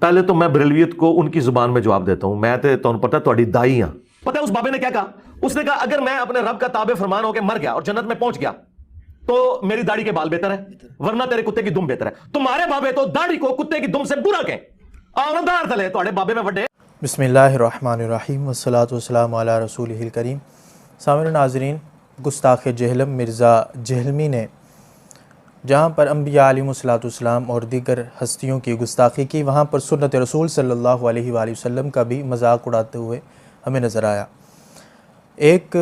पहले तो मैं बरेलवियत को उनकी जुबान में जवाब देता हूं। मैं तो पता तुहाडी दाई हां। पता है उस बाबे ने क्या कहा? उसने कहा अगर मैं अपने रब का ताबे फरमान होकर मर गया और जन्नत में पहुंच गया तो मेरी दाढ़ी के बाल बेहतर है, वरना तेरे कुत्ते की दुम बेहतर है। तुम्हारे बाबे तो दाढ़ी को कुत्ते की दुम से बुरा कहें। औरदार तले तुम्हारे बाबे में वड्डे। बिस्मिल्लाहिर्रहमानिर्रहीम वस्सलातु वस्सलामु अला रसूलिहिल करीम। सामईन नाज़रीन, गुस्ताख़ जहलम मिर्ज़ा जहलमी ने जहाँ पर अंबिया अलैहिमुस्सलाम और दीगर हस्तियों की गुस्ताखी की, वहाँ पर सुन्नत रसूल सल्लल्लाहु अलैहि वसल्लम का भी मजाक उड़ाते हुए हमें नज़र आया। एक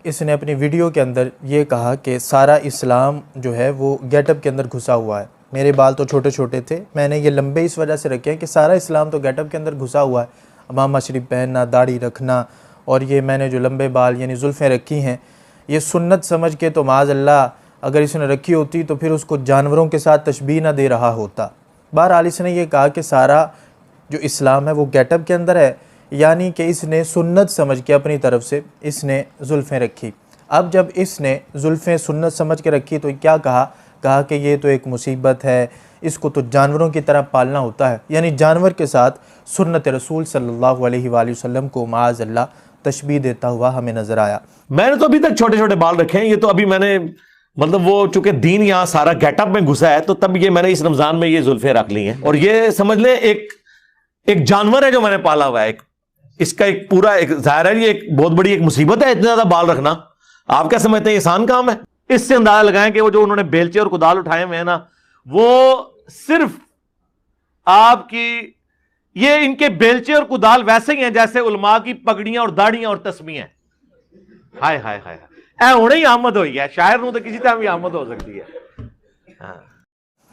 इसने अपनी वीडियो के अंदर ये कहा कि सारा इस्लाम जो है वो गेटअप के अंदर घुसा हुआ है। मेरे बाल तो छोटे छोटे थे, मैंने ये लंबे इस वजह से रखे हैं कि सारा इस्लाम तो गेटअप के अंदर घुसा हुआ है। अमामा शरीफ पहनना, दाढ़ी रखना, और ये मैंने जो लंबे बाल यानी जुल्फ़ें रखी हैं, ये सुन्नत समझ के तो माज़अल्लाह अगर इसने रखी होती तो फिर उसको जानवरों के साथ तशबीह ना दे रहा होता। बहरहाल इसने ये कहा कि सारा जो इस्लाम है वो गेटअप के अंदर है, यानी कि इसने सुन्नत समझ के अपनी तरफ से इसने जुल्फ़ें रखी। अब जब इसने जुल्फ़ें सुन्नत समझ के रखी तो क्या कहा कि ये तो एक मुसीबत है, इसको तो जानवरों की तरह पालना होता है, यानी जानवर के साथ सुन्नत रसूल सल्लल्लाहु अलैहि वसल्लम को माअज़ल्लाह तशबीह देता हुआ हमें नज़र आया। मैंने तो अभी तक छोटे छोटे बाल रखे हैं, ये तो अभी मैंने मतलब वो चूंकि दीन यहाँ सारा गेटअप में घुसा है तो तब ये मैंने इस रमजान में ये जुल्फे रख ली हैं। और ये समझ लें एक जानवर है जो मैंने पाला हुआ है। इसका एक पूरा एक जाहिर है ये एक बहुत बड़ी एक मुसीबत है, इतना ज्यादा बाल रखना। आप क्या समझते हैं आसान काम है? इससे अंदाजा लगाएं कि वो जो उन्होंने बेलचे और कुदाल उठाए हुए हैं ना, वो सिर्फ आपकी ये इनके बेलचे और कुदाल वैसे ही हैं जैसे उलमा की पगड़ियां और दाढ़ियां और तस्बीहें। हाय हाय हाय, हुणे ही आमद हो गया, शायर नूं तो किसी तरह भी आमद हो सकती है। हाँ।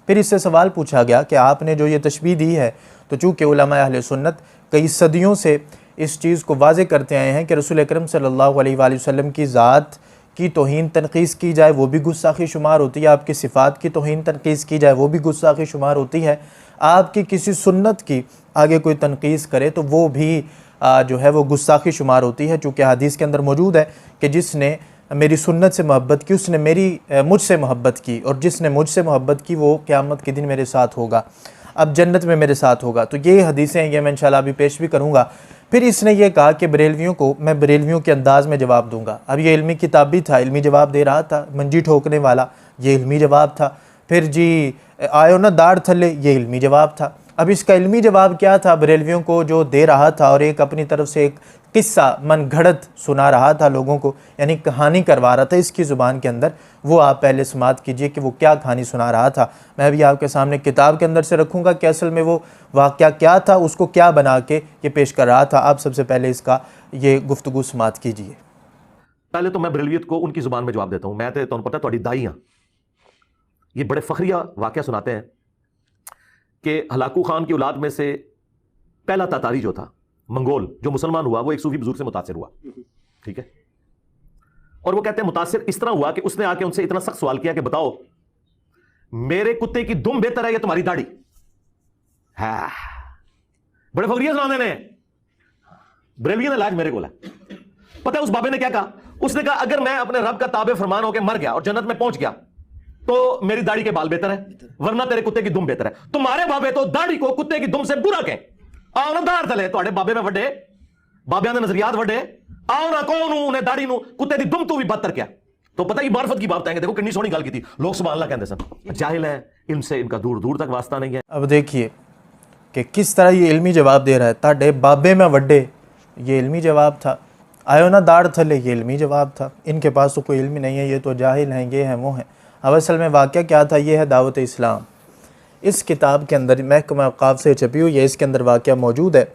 फिर इससे सवाल पूछा गया कि आपने जो ये तशबीह दी है, तो चूँकि उलमा अहले सुन्नत कई सदियों से इस चीज़ को वाज़े करते आए हैं कि रसूल अकरम सल्लल्लाहु अलैहि वसल्लम की ज़ात की तौहीन तनक़ीस की जाए वो भी गुस्ताखी शुमार होती है, आपकी सिफ़ात की तौहीन तनक़ीस की जाए वो भी गुस्ताखी शुमार होती है, आपकी किसी सुन्नत की आगे कोई तनक़ीस करे तो वो भी जो है वो गुस्ताखी शुमार होती है। चूँकि हदीस के अंदर मौजूद है कि जिसने मेरी सुन्नत से मोहब्बत की उसने मुझसे मोहब्बत की, और जिसने मुझसे मोहब्बत की वो क़यामत के दिन मेरे साथ होगा, अब जन्नत में मेरे साथ होगा। तो ये हदीसें ये मैं इंशाल्लाह अभी पेश भी करूँगा। फिर इसने ये कहा कि बरेलवियों को मैं बरेलवियों के अंदाज़ में जवाब दूँगा। अब ये इल्मी किताब भी था, इल्मी जवाब दे रहा था, मंजी ठोकने वाला, ये इल्मी जवाब था। फिर जी आयो ना दाढ़ थले, ये इल्मी जवाब था। अब इसका इल्मी जवाब क्या था बरेलवियों को जो दे रहा था, और एक अपनी तरफ से एक किस्सा मन घड़त सुना रहा था लोगों को, यानी कहानी करवा रहा था इसकी ज़ुबान के अंदर। वो आप पहले समात कीजिए कि वो क्या कहानी सुना रहा था। मैं भी आपके सामने किताब के अंदर से रखूँगा कि असल में वो वाक़या क्या था, उसको क्या बना के ये पेश कर रहा था। आप सबसे पहले इसका ये गुफ्तगू समात कीजिए। पहले तो मैं बरेलवियत को उनकी ज़ुबान में जवाब देता हूँ। मैं तो पता तुहाडी दाई हां। ये बड़े फ़ख्रिया वाक़या सुनाते हैं कि हलाकू खान की औलाद में से पहला तातारी जो था मंगोल जो मुसलमान हुआ, वो एक सूफी बुजुर्ग से मुतासिर हुआ। ठीक है, और वो कहते हैं मुतासिर इस तरह हुआ कि उसने आके उनसे इतना सख्त सवाल किया कि बताओ मेरे कुत्ते की दुम बेहतर है या तुम्हारी दाढ़ी? है बड़े फखरिया सुनाने ने बरेलवियों ने लाज मेरे को है। पता है उस बाबे ने क्या कहा? उसने कहा अगर मैं अपने रब का ताबे फरमान होकर मर गया और जन्नत में पहुंच गया तो मेरी दाढ़ी के बाल बेहतर है, वरना तेरे कुत्ते की दुम बेहतर है। तुम्हारे बाबे तो दाढ़ी को कुत्ते की दुम से बुरा कहें। औरदार तले तुम्हारे बाबे में वड्डे, बाबियां दे नजरियात वड्डे, आओ ना कौन उन्हें दाढ़ी नू कुत्ते दी दुम तू भी बदतर क्या। तो पता ही मार्फत की बात है। देखो कितनी सोहनी गल की थी, लोग सुभान अल्लाह कहते सन। जाहिल है, इनसे इनका दूर दूर तक वास्ता नहीं है। अब देखिए कि किस तरह ये इल्मी जवाब दे रहा है। ताडे बाबे में वड्डे, ये इल्मी जवाब था। आयो ना दाढ़ थले, ये इल्मी जवाब था। इनके पास तो कोई इल्मी नहीं है, ये तो जाहिल हैं, ये हैं वो हैं। अब असल में वाक़या क्या था? ये है दावत इस्लाम। इस किताब के अंदर महकमा औक़ाफ़ से छपी हुई है, इसके अंदर वाक़या मौजूद है।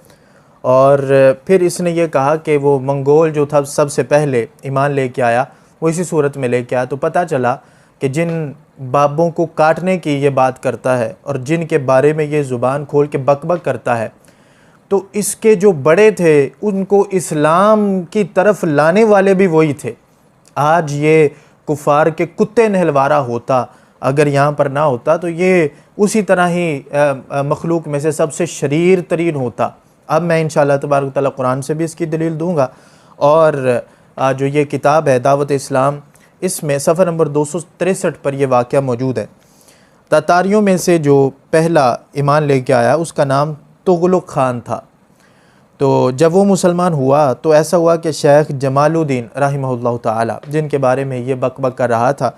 और फिर इसने ये कहा कि वो मंगोल जो था सबसे पहले ईमान लेके आया, वो इसी सूरत में लेके आया। तो पता चला कि जिन बाबों को काटने की ये बात करता है और जिनके बारे में ये ज़ुबान खोल के बकबक करता है, तो इसके जो बड़े थे उनको इस्लाम की तरफ लाने वाले भी वही थे। आज ये कुफ़ार के कुत्ते नहलवारा होता, अगर यहाँ पर ना होता तो ये उसी तरह ही मखलूक में से सबसे शरीर तरीन होता। अब मैं इंशाअल्लाह तबारक तआला कुरान से भी इसकी दलील दूँगा। और जो ये किताब है दावत इस्लाम, इसमें सफ़र नंबर 263 पर यह वाक़या मौजूद है। तातारियों में से जो पहला ईमान लेके आया उसका नाम तुगलक ख़ान था। तो जब वो मुसलमान हुआ तो ऐसा हुआ कि शेख जमालुद्दीन रहमहुल्लाह ताला, जिनके बारे में ये बक कर रहा था,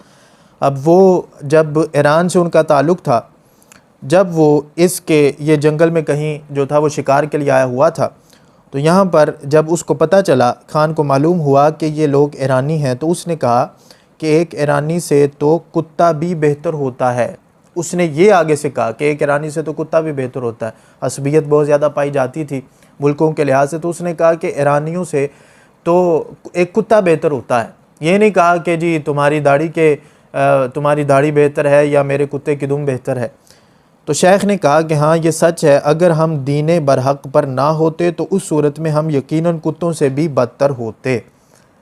अब वो जब ईरान से उनका ताल्लुक़ था, जब वो इसके ये जंगल में कहीं जो था वो शिकार के लिए आया हुआ था, तो यहाँ पर जब उसको पता चला, खान को मालूम हुआ कि ये लोग ईरानी हैं, तो उसने कहा कि एक ईरानी से तो कुत्ता भी बेहतर होता है। उसने ये आगे से कहा कि एक ईरानी से तो कुत्ता भी बेहतर होता है। असबियत बहुत ज़्यादा पाई जाती थी मुल्कों के लिहाज से, तो उसने कहा कि ईरानियों से तो एक कुत्ता बेहतर होता है। ये नहीं कहा कि जी तुम्हारी दाढ़ी बेहतर है या मेरे कुत्ते की दुम बेहतर है। तो शेख ने कहा कि हाँ ये सच है, अगर हम दीन बरहक पर ना होते तो उस सूरत में हम यकीनन कुत्तों से भी बदतर होते।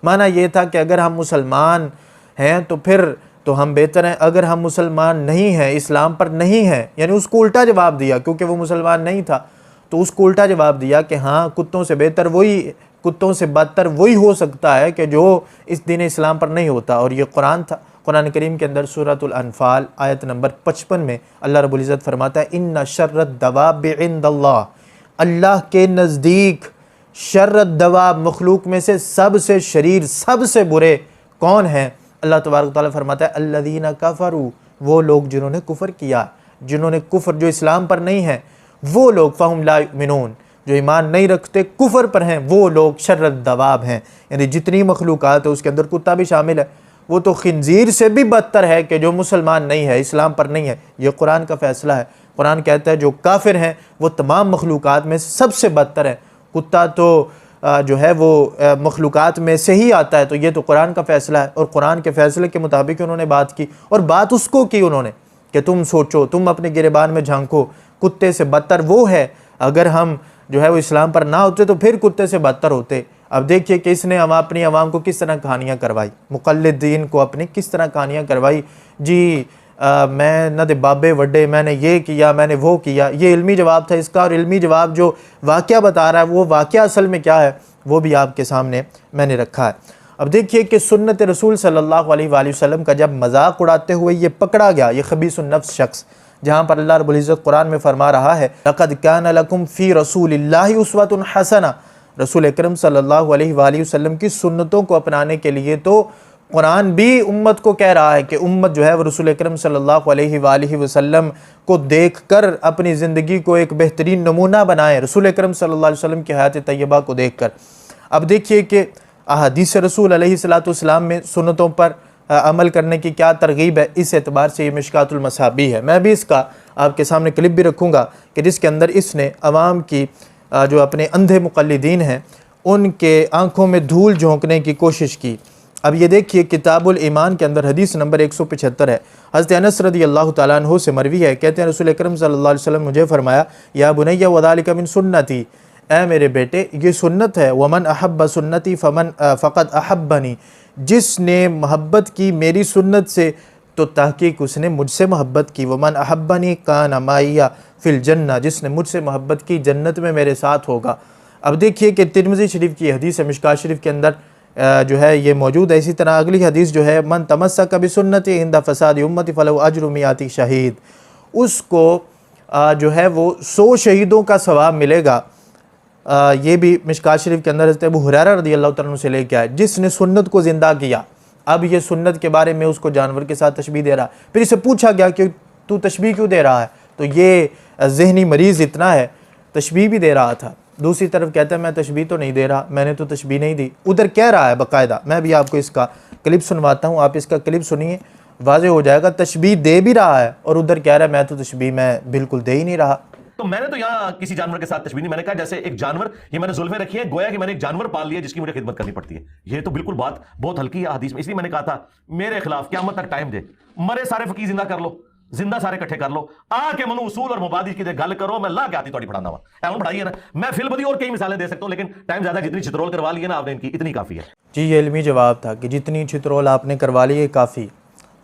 माना ये था कि अगर हम मुसलमान हैं तो फिर तो हम बेहतर हैं, अगर हम मुसलमान नहीं हैं, इस्लाम पर नहीं हैं, यानी उसको उल्टा जवाब दिया, क्योंकि वो मुसलमान नहीं था तो उसको उल्टा जवाब दिया कि हाँ कुत्तों से बदतर वही हो सकता है कि जो इस दीन इस्लाम पर नहीं होता। और ये कुरान था। कुरान करीम के अंदर सूरतुल अनफाल आयत नंबर 55 में अल्लाह रब्बुल इज़्ज़त फरमाता है, इन्ना शर्रद दवाब इंदल्लाह, अल्लाह के नज़दीक शर्रद दवाब, मखलूक में से सबसे शरीर, सबसे बुरे कौन हैं? अल्लाह तबारक तआला फरमाता है, अल्लज़ीना कफ़रू, वो लोग जिन्होंने कुफ़र किया, जो इस्लाम पर नहीं है, वो लोग, फ़हुम ला युमिनून, जो ईमान नहीं रखते, कुफ़र पर हैं, वो लोग शर्रद दवाब हैं। यानी जितनी मखलूक़ात है उसके अंदर कुत्ता भी शामिल है। वो तो खिंजीर से भी बदतर है कि जो मुसलमान नहीं है, इस्लाम पर नहीं है। ये कुरान का फ़ैसला है। कुरान कहता है जो काफिर हैं वो तमाम मखलूक़ात में सबसे बदतर है। कुत्ता तो जो है वो मखलूक़ात में से ही आता है। तो ये तो कुरान का फ़ैसला है और कुरान के फ़ैसले के मुताबिक उन्होंने बात की, और बात उसको की उन्होंने कि तुम सोचो, तुम अपने गिरेबान में झांको, कुत्ते से बदतर वो है। अगर हम जो है वो इस्लाम पर ना होते तो फिर कुत्ते से बदतर होते। अब देखिए कि इसने अपनी आवाम को किस तरह कहानियाँ करवाई, मुक़ल्लिदीन को अपने किस तरह कहानियाँ करवाई। जी मैं न दे बाबे वड्डे, मैंने ये किया, मैंने वो किया। ये इल्मी जवाब था इसका, और इल्मी जवाब जो वाक़या बता रहा है वो वाक़या असल में क्या है वो भी आपके सामने मैंने रखा है। अब देखिए कि सुन्नत रसूल सल्लल्लाहु अलैहि वसल्लम का जब मजाक उड़ाते हुए ये पकड़ा गया, ये खबीसुन नफ्स शख्स, जहाँ पर अल्लाह रब्बुल इज़्ज़त कुरान में फरमा रहा है, लक़द कान लकुम फ़ी रसूलिल्लाहि उस्वतुन हसना, रसूल अकरम सल्लल्लाहु अलैहि वसल्लम की सुन्नतों को अपनाने के लिए तो कुरान भी उम्मत को कह रहा है कि उम्मत जो है वो रसूल अकरम सल्लल्लाहु अलैहि वसल्लम को देखकर अपनी ज़िंदगी को एक बेहतरीन नमूना बनाए, रसूल अकरम सल्लल्लाहु अलैहि वसल्लम की हयात तैयबा को देखकर। अब देखिए कि अहादीस रसूल अलैहिस्सलाम में सुन्नतों पर अमल करने की क्या तरगीब है, इस एतबार से ये मिशकातुल मसाबी है। मैं भी इसका आपके सामने क्लिप भी रखूँगा कि जिसके अंदर इसने अवाम की जो अपने अंधे मुक़ल्लिदीन हैं उनके आँखों में धूल झोंकने की कोशिश की। अब ये देखिए किताबुल ईमान के अंदर हदीस नंबर 175 है। हज़रत अनस रज़ियल्लाहु तआला अन्हु से मरवी है, कहते हैं रसूल अकरम सल्लल्लाहु अलैहि वसल्लम मुझे फरमाया, या बुनैया वज़ालिका मिन सुन्नती, ऐ मेरे बेटे ये सुन्नत है। वमन अहब्ब सुन्नती फ़क़द अहब्बनी, जिसने मोहब्बत की मेरी सुन्नत से तो तहकीक उसने मुझसे मोहब्बत की। वमन अहब्बनी कान माइया फ़िल जन्ना, जिसने मुझसे मोहब्बत की जन्नत में मेरे साथ होगा। अब देखिए कि तिरमिज़ी शरीफ की हदीस है, मिशकात शरीफ के अंदर जो है ये मौजूद है। इसी तरह अगली हदीस जो है, मन तमस्सक बिसुन्नती इंदा फ़सादी उम्मती फ़लहु अज्रु मियाती शहीद, उसको जो है वो 100 शहीदों का सवाब मिलेगा। ये भी मिशकात शरीफ के अंदर हज़रत अबू हुरैरा रज़ियल्लाहु तआला अन्हु से लेके आए, जिसने सुन्नत को ज़िंदा किया। अब ये सुन्नत के बारे में उसको जानवर के साथ तशबीह दे रहा है। फिर इसे पूछा गया कि तू तशबीह क्यों दे रहा है, तो ये ज़हनी मरीज़ इतना है, तशबीह भी दे रहा था। दूसरी तरफ कहता है मैं तशबीह तो नहीं दे रहा, मैंने तो तशबीह नहीं दी। उधर कह रहा है बाकायदा, मैं भी आपको इसका क्लिप सुनवाता हूँ, आप इसका क्लिप सुनिए, वाज़े हो जाएगा। तशबीह दे भी रहा है और उधर कह रहा है मैं तो तशबीह मैं बिल्कुल दे ही नहीं रहा। तो मैंने तो यहाँ किसी जानवर के साथ तशबीह नहीं, मैंने कहा जैसे एक जानवर, ये मैंने जुल्फें रखी है, गोया कि मैंने एक जानवर पाल लिया जिसकी मुझे खिदमत करनी पड़ती है। ये तो बिल्कुल बात बहुत हल्की है हदीस में। इसलिए मैंने कहा था मेरे खिलाफ क़यामत तक टाइम दे, मरे सारे फकीर जिंदा कर लो, जिंदा सारे इकट्ठे कर लो, आके मनु उसूल और मुबादी की गल करो, मैं ला के आती थोड़ी पढ़ाना हुआ पढ़ाइए ना। मैं फिल बदी और कई मिसालें दे सकता हूं, लेकिन टाइम ज्यादा, जितनी छितरोल करवा ली है ना आपने इनकी, इतनी काफी है। जी ये इल्मी जवाब था कि जितनी छितरोल आपने करवा ली है काफ़ी।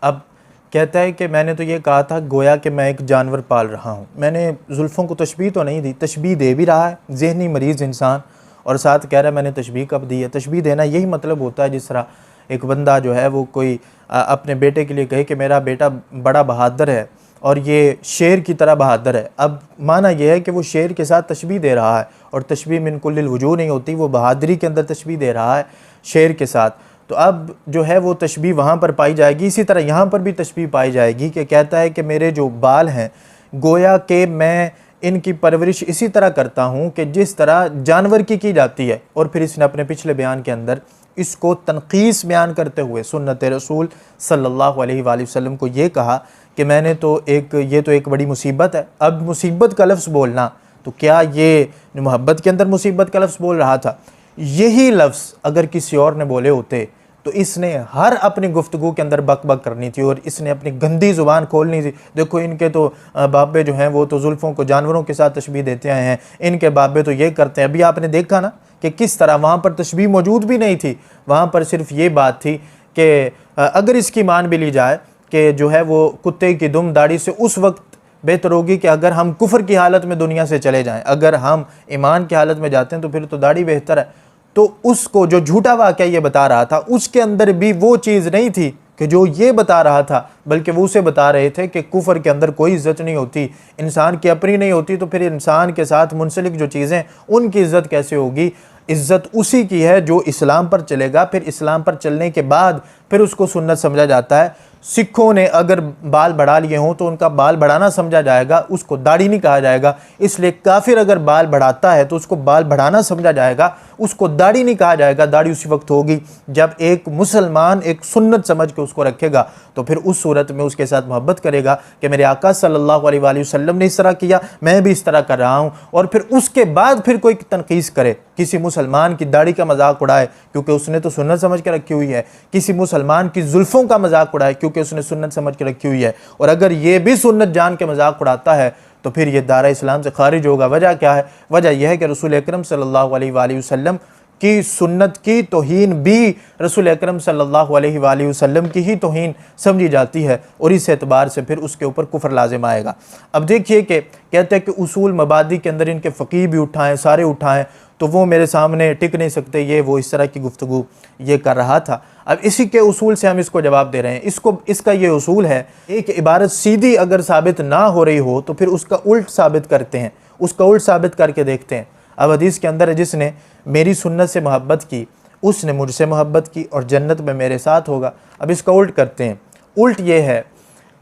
अब कहता है कि मैंने तो ये कहा था गोया कि मैं एक जानवर पाल रहा हूँ, मैंने जुल्फ़ों को तशबीह तो नहीं दी, तशबीह दे भी रहा है, ज़हनी मरीज़ इंसान, और साथ कह रहा है मैंने तशबीह कब दी है। तशबीह देना यही मतलब होता है जिस तरह एक बंदा जो है वो कोई अपने बेटे के लिए कहे कि मेरा बेटा बड़ा बहादुर है और ये शेर की तरह बहादुर है। अब माना यह है कि वो शेर के साथ तशबीह दे रहा है, और तशबीह मिन कुल्लिल वजूह नहीं होती, वो बहादुरी के अंदर तशबीह दे रहा है शेर के साथ। तो अब जो है वो तशबीह वहाँ पर पाई जाएगी। इसी तरह यहाँ पर भी तशबीह पाई जाएगी कि कहता है कि मेरे जो बाल हैं गोया कि मैं इनकी परवरिश इसी तरह करता हूँ कि जिस तरह जानवर की जाती है। और फिर इसने अपने पिछले बयान के अंदर इसको तनकीस बयान करते हुए सुन्नत रसूल सल्लल्लाहु अलैहि वसल्लम को ये कहा कि मैंने तो ये तो एक बड़ी मुसीबत है। अब मुसीबत का लफ्ज़ बोलना, तो क्या ये मोहब्बत के अंदर मुसीबत का लफ्ज़ बोल रहा था? यही लफ्ज़ अगर किसी और ने बोले होते तो इसने हर अपनी गुफ्तगू के अंदर बक बक करनी थी और इसने अपनी गंदी ज़ुबान खोलनी थी। देखो इनके तो बाबे जो हैं वो तो जुल्फ़ों को जानवरों के साथ तशबीह देते आए हैं, इनके बाबे तो ये करते हैं। अभी आपने देखा ना कि किस तरह वहाँ पर तशबीह मौजूद भी नहीं थी, वहाँ पर सिर्फ ये बात थी कि अगर इसकी मान भी ली जाए कि जो है वो कुत्ते की दुम दाढ़ी से उस वक्त बेहतर होगी कि अगर हम कुफ्र की हालत में दुनिया से चले जाएं, अगर हम ईमान की हालत में जाते हैं तो फिर तो दाढ़ी बेहतर है। तो उसको जो झूठा वाक़या ये बता रहा था उसके अंदर भी वो चीज़ नहीं थी कि जो ये बता रहा था, बल्कि वो उसे बता रहे थे कि कुफ्र के अंदर कोई इज़्ज़त नहीं होती, इंसान की अपनी नहीं होती, तो फिर इंसान के साथ मुंसलिक जो चीज़ें उनकी इज़्ज़त कैसे होगी? इज़्ज़त उसी की है जो इस्लाम पर चलेगा। फिर इस्लाम पर चलने के बाद फिर उसको सुन्नत समझा जाता है। सिखों ने अगर बाल बढ़ा लिए हों तो उनका बाल बढ़ाना समझा जाएगा, उसको दाढ़ी नहीं कहा जाएगा। इसलिए काफिर अगर बाल बढ़ाता है तो उसको बाल बढ़ाना समझा जाएगा, उसको दाढ़ी नहीं कहा जाएगा। दाढ़ी उसी वक्त होगी जब एक मुसलमान एक सुन्नत समझ के उसको रखेगा, तो फिर उस सूरत में उसके साथ मोहब्बत करेगा कि मेरे आका सल्लल्लाहु अलैहि वसल्लम ने इस तरह किया, मैं भी इस तरह कर रहा हूँ। और फिर उसके बाद फिर कोई तनकीस करे, किसी मुसलमान की दाढ़ी का मजाक उड़ाए क्योंकि उसने तो सुन्नत समझ के रखी हुई है, किसी मुसलमान की जुल्फ़ों का मजाक उड़ाए क्योंकि उसने सुन्नत समझ के रखी हुई है, और अगर ये भी सुन्नत जान के मजाक उड़ाता है तो फिर ये दायरा इस्लाम से खारिज होगा। वजह क्या है? वजह यह है कि रसूल अकरम सल्लल्लाहु अलैहि वसल्लम की सुन्नत की तौहीन भी रसूल अकरम सल्लल्लाहु अलैहि वसल्लम की ही तौहीन समझी जाती है, और इस एतबार से फिर उसके ऊपर कुफ्र लाजिम आएगा। अब देखिए कि कहते हैं कि उसूल मबादी के अंदर इनके फ़कीह भी उठाएँ, सारे उठाएँ, तो वो मेरे सामने टिक नहीं सकते, ये वो इस तरह की गुफ्तगू ये कर रहा था। अब इसी के उसूल से हम इसको जवाब दे रहे हैं। इसका ये उसूल है, एक इबारत सीधी अगर साबित ना हो रही हो तो फिर उसका उल्ट साबित करते हैं, उसका उल्ट साबित करके देखते हैं। अब हदीस के अंदर है, जिसने मेरी सुन्नत से मोहब्बत की उसने मुझसे मोहब्बत की और जन्नत में मेरे साथ होगा। अब इसका उल्ट करते हैं। उल्ट ये है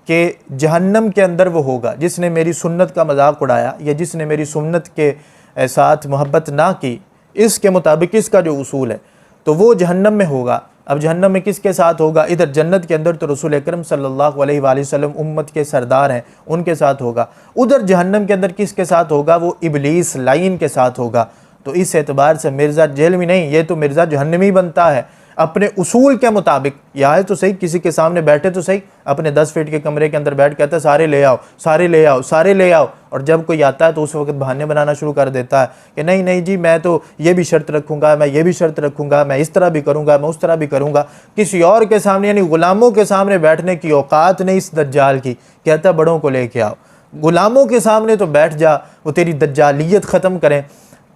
कि जहन्नम के अंदर वो होगा जिसने मेरी सुन्नत का मजाक उड़ाया या जिसने मेरी सुन्नत के साथ मोहब्बत ना की। इसके मुताबिक इसका जो उसूल है तो वो जहन्नम में होगा। अब जहन्नम में किसके साथ होगा? इधर जन्नत के अंदर तो रसूल अकरम सल्लल्लाहु अलैहि वसल्लम उम्मत के सरदार हैं, उनके साथ होगा। उधर जहन्नम के अंदर किसके साथ होगा? वो इबलीस लाइन के साथ होगा। तो इस एतबार से मिर्ज़ा जेल में नहीं, ये तो मिर्ज़ा जहन्नमी बनता है अपने उसूल के मुताबिक। या है तो सही, किसी के सामने बैठे तो सही, अपने 10 फीट के कमरे के अंदर बैठ कहता है सारे ले आओ, सारे ले आओ, सारे ले आओ, और जब कोई आता है तो उस वक्त बहाने बनाना शुरू कर देता है कि नहीं नहीं जी मैं तो ये भी शर्त रखूंगा, मैं ये भी शर्त रखूंगा, मैं इस तरह भी करूंगा, मैं उस तरह भी करूंगा। किसी और के सामने यानी गुलामों के सामने बैठने की औकात नहीं इस दज्जाल की। कहता है बड़ों को लेके आओ, गुलामों के सामने तो बैठ जा, वो तेरी दज्जालियत ख़त्म करें।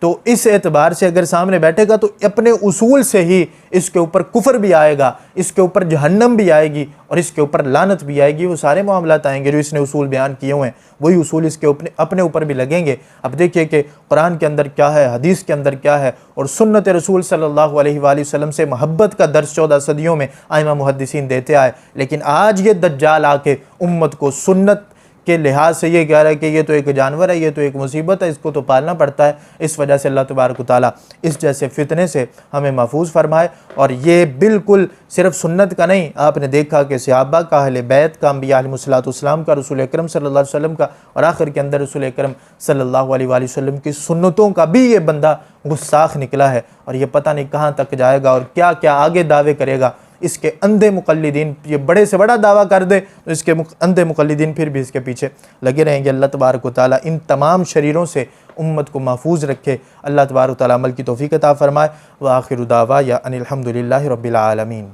तो इस एतबार से अगर सामने बैठेगा तो अपने उसूल से ही इसके ऊपर कुफ्र भी आएगा, इसके ऊपर जहन्नम भी आएगी और इसके ऊपर लानत भी आएगी। वो सारे मामलात आएंगे जो इसने उसूल बयान किए हुए हैं, वही उसूल इसके अपने ऊपर भी लगेंगे। अब देखिए कि कुरान के अंदर क्या है, हदीस के अंदर क्या है, और सुन्नत रसूल सल्लल्लाहु अलैहि वसल्लम से मोहब्बत का दर्स 14 सदियों में आइमा मुहद्दिसीन देते आए। लेकिन आज ये दज्जाल आके उम्मत को सुन्नत के लिहाज से ये कह रहा है कि ये तो एक जानवर है, ये तो एक मुसीबत है, इसको तो पालना पड़ता है। इस वजह से अल्लाह तबारक व तआला इस जैसे फितने से हमें महफूज फरमाए। और ये बिल्कुल सिर्फ सुन्नत का नहीं, आपने देखा कि सहाबा का, अहले बैत का, अंबिया अलैहिस्सलाम का, रसूल अकरम सल्लल्लाहु अलैहि वसल्लम का, और आखिर के अंदर रसूल अकरम सल्लल्लाहु अलैहि वसल्लम की सुन्नतों का भी ये बंदा गुस्ताख निकला है। और ये पता नहीं कहाँ तक जाएगा और क्या क्या आगे दावे करेगा। इसके अंधे मुकल्लिदीन ये बड़े से बड़ा दावा कर दे तो इसके अंधे मुकल्लिदीन फिर भी इसके पीछे लगे रहेंगे। अल्लाह तबारक व तआला इन तमाम शरीरों से उम्मत को महफूज रखे। अल्लाह तबारक व तआला अमल की तौफीक अता फरमाए। व आखिरु दावा या अनिल हम्दुलिल्लाहि रब्बिल आलमीन।